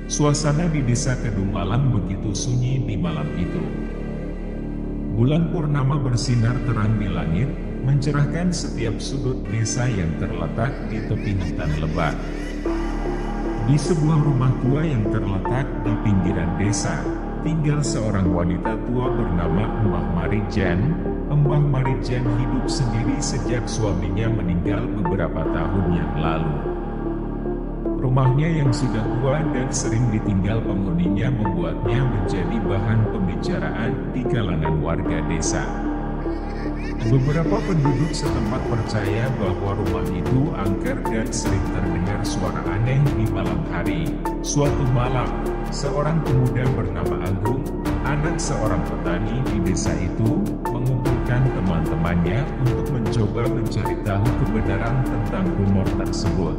Suasana di desa Kedung Malang begitu sunyi di malam itu. Bulan purnama bersinar terang di langit, mencerahkan setiap sudut desa yang terletak di tepi hutan lebat. Di sebuah rumah tua yang terletak di pinggiran desa, tinggal seorang wanita tua bernama Mbah Marijan. Mbah Marijan hidup sendiri sejak suaminya meninggal beberapa tahun yang lalu. Rumahnya yang sudah tua dan sering ditinggal penghuninya membuatnya menjadi bahan pembicaraan di kalangan warga desa. Beberapa penduduk setempat percaya bahwa rumah itu angker dan sering terdengar suara aneh di malam hari. Suatu malam, seorang pemuda bernama Agung, anak seorang petani di desa itu, mengumpulkan teman-temannya untuk mencoba mencari tahu kebenaran tentang rumor tersebut.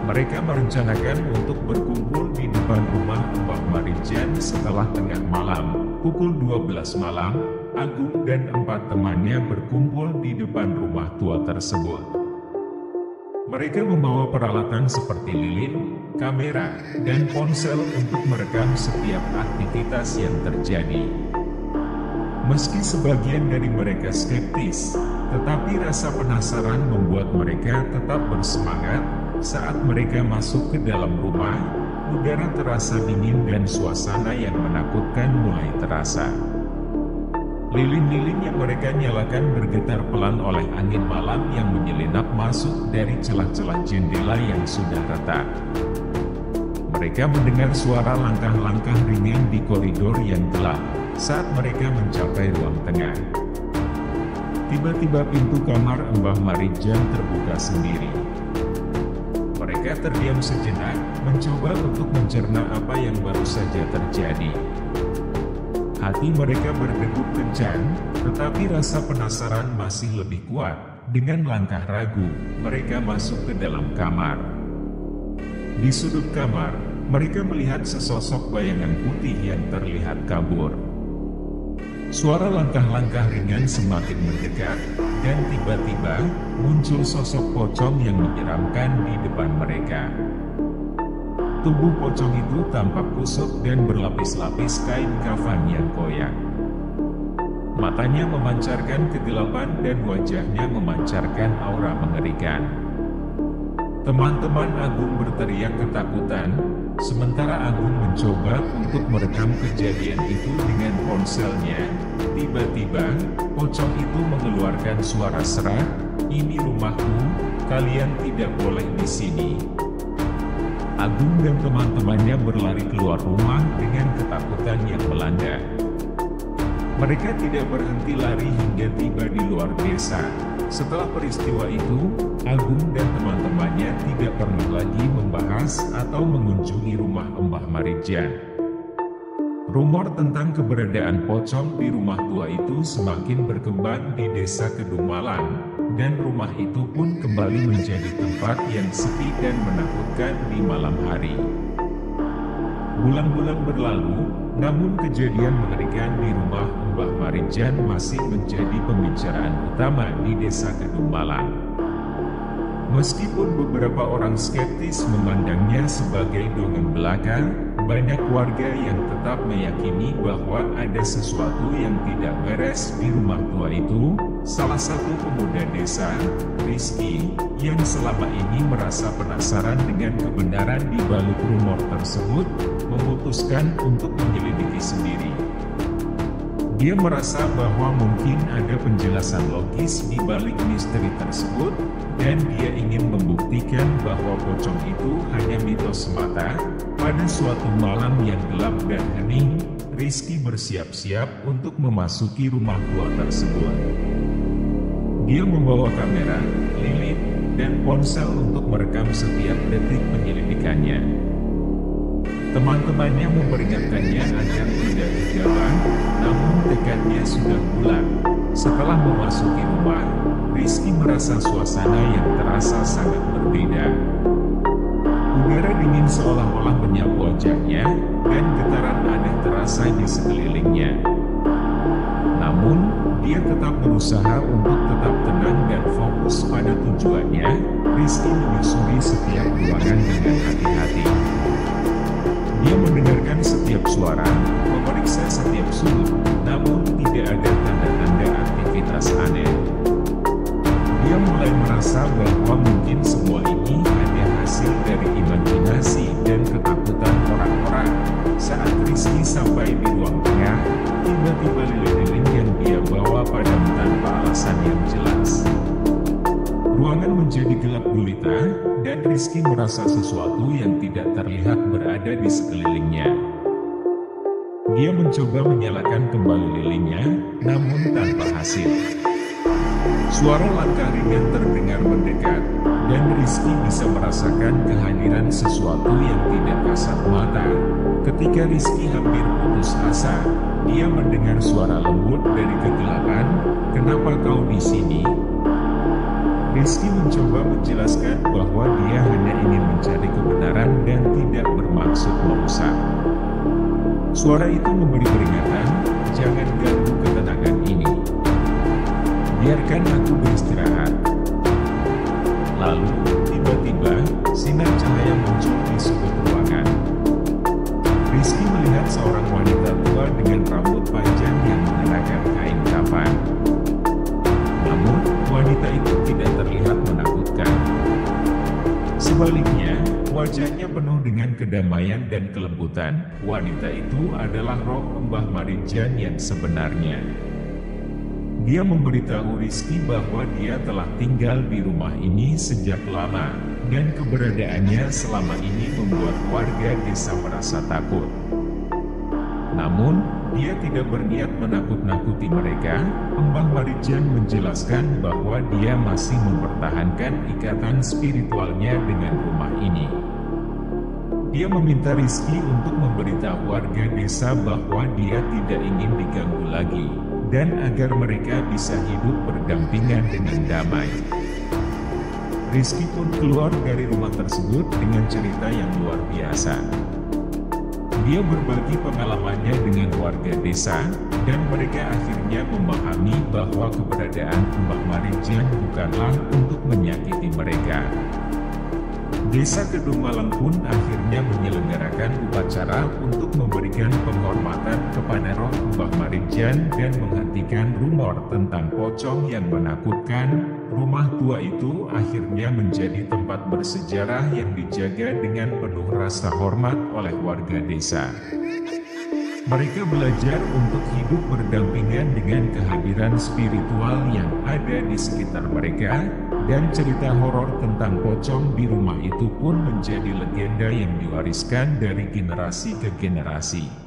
Mereka merencanakan untuk berkumpul di depan rumah Mbah Marijan setelah tengah malam. Pukul 12 malam, Agung dan 4 temannya berkumpul di depan rumah tua tersebut. Mereka membawa peralatan seperti lilin, kamera, dan ponsel untuk merekam setiap aktivitas yang terjadi. Meski sebagian dari mereka skeptis, tetapi rasa penasaran membuat mereka tetap bersemangat. Saat mereka masuk ke dalam rumah, udara terasa dingin dan suasana yang menakutkan mulai terasa. Lilin-lilin yang mereka nyalakan bergetar pelan oleh angin malam yang menyelinap masuk dari celah-celah jendela yang sudah retak. Mereka mendengar suara langkah-langkah ringan di koridor yang gelap saat mereka mencapai ruang tengah. Tiba-tiba pintu kamar Mbah Marijan terbuka sendiri. Mereka terdiam sejenak, mencoba untuk mencerna apa yang baru saja terjadi. Hati mereka berdegup kencang, tetapi rasa penasaran masih lebih kuat. Dengan langkah ragu, mereka masuk ke dalam kamar. Di sudut kamar, mereka melihat sesosok bayangan putih yang terlihat kabur. Suara langkah-langkah ringan semakin mendekat, dan tiba-tiba muncul sosok pocong yang menyeramkan di depan mereka. Tubuh pocong itu tampak kusut dan berlapis-lapis kain kafan yang koyak. Matanya memancarkan kegelapan dan wajahnya memancarkan aura mengerikan. Teman-teman Agung berteriak ketakutan, sementara Agung mencoba untuk merekam kejadian itu dengan ponselnya. Tiba-tiba, pocong itu mengeluarkan suara serak, "Ini rumahku, kalian tidak boleh di sini." Agung dan teman-temannya berlari keluar rumah dengan ketakutan yang melanda. Mereka tidak berhenti lari hingga tiba di luar desa. Setelah peristiwa itu, Agung dan teman-temannya tidak pernah lagi membahas atau mengunjungi rumah Mbah Marijan. Rumor tentang keberadaan pocong di rumah tua itu semakin berkembang di desa Kedung Malang, dan rumah itu pun kembali menjadi tempat yang sepi dan menakutkan di malam hari. Bulan-bulan berlalu, namun kejadian mengerikan di rumah Mbah Marijan masih menjadi pembicaraan utama di desa Kedung Malang. Meskipun beberapa orang skeptis memandangnya sebagai dongeng belaka, banyak warga yang tetap meyakini bahwa ada sesuatu yang tidak beres di rumah tua itu. Salah satu pemuda desa, Rizky, yang selama ini merasa penasaran dengan kebenaran di balik rumor tersebut, memutuskan untuk menyelidiki sendiri. Dia merasa bahwa mungkin ada penjelasan logis di balik misteri tersebut, dan dia ingin membuktikan bahwa pocong itu hanya mitos semata. Pada suatu malam yang gelap dan hening, Rizky bersiap-siap untuk memasuki rumah tua tersebut. Dia membawa kamera, lilin, dan ponsel untuk merekam setiap detik penyelidikannya. Teman-temannya memperingatkannya agar tidak gegabah, namun tekadnya sudah bulat. Setelah memasuki rumah, Rizky merasa suasana yang terasa sangat berbeda. Udara dingin seolah-olah menyapu wajahnya, dan getaran aneh terasa di sekelilingnya. Namun, dia tetap berusaha untuk tetap tenang dan fokus pada tujuannya. Rizky menyusuri setiap ruangan dengan hati-hati. setiap suara, memeriksa setiap sudut, namun tidak ada tanda-tanda aktivitas aneh. Dia mulai merasa bahwa mungkin semua ini hanya hasil dari imajinasi dan ketakutan orang-orang. Saat Rizky sampai di ruang tengah, tiba-tiba lilin-lilin yang dia bawa padam tanpa alasan yang jelas. Ruangan menjadi gelap gulita, dan Rizky merasa sesuatu yang tidak terlihat berada di sekelilingnya. Dia mencoba menyalakan kembali lilinnya, namun tanpa hasil. Suara langkah ringan terdengar mendekat, dan Rizky bisa merasakan kehadiran sesuatu yang tidak kasat mata. Ketika Rizky hampir putus asa, dia mendengar suara lembut dari kegelapan, "Kenapa kau di sini?" Rizky mencoba menjelaskan bahwa dia hanya ingin mencari kebenaran dan tidak bermaksud merusak. Suara itu memberi peringatan, "Jangan ganggu ketenangan ini. Biarkan aku beristirahat." Lalu, tiba-tiba, sinar cahaya muncul di sudut ruangan. Rizky melihat seorang wanita tua dengan rambut panjang yang mengenakan kain kafan. Namun, wanita itu tidak terlihat menakutkan. Sebaliknya, wajahnya penuh dengan kedamaian dan kelembutan. Wanita itu adalah roh Mbah Maridjan yang sebenarnya. Dia memberitahu Rizky bahwa dia telah tinggal di rumah ini sejak lama, dan keberadaannya selama ini membuat warga desa merasa takut. Namun, dia tidak berniat menakut-nakuti mereka. Mbah Maridjan menjelaskan bahwa dia masih mempertahankan ikatan spiritualnya dengan rumah ini. Dia meminta Rizky untuk memberitahu warga desa bahwa dia tidak ingin diganggu lagi, dan agar mereka bisa hidup berdampingan dengan damai. Rizky pun keluar dari rumah tersebut dengan cerita yang luar biasa. Dia berbagi pengalamannya dengan warga desa, dan mereka akhirnya memahami bahwa keberadaan Mbah Maridjan bukanlah untuk menyakiti mereka. Desa Kedung Malang pun akhirnya menyelenggarakan upacara untuk memberikan penghormatan kepada roh Mbah Maridjan dan menghentikan rumor tentang pocong yang menakutkan. Rumah tua itu akhirnya menjadi tempat bersejarah yang dijaga dengan penuh rasa hormat oleh warga desa. Mereka belajar untuk hidup berdampingan dengan kehadiran spiritual yang ada di sekitar mereka, dan cerita horor tentang pocong di rumah itu pun menjadi legenda yang diwariskan dari generasi ke generasi.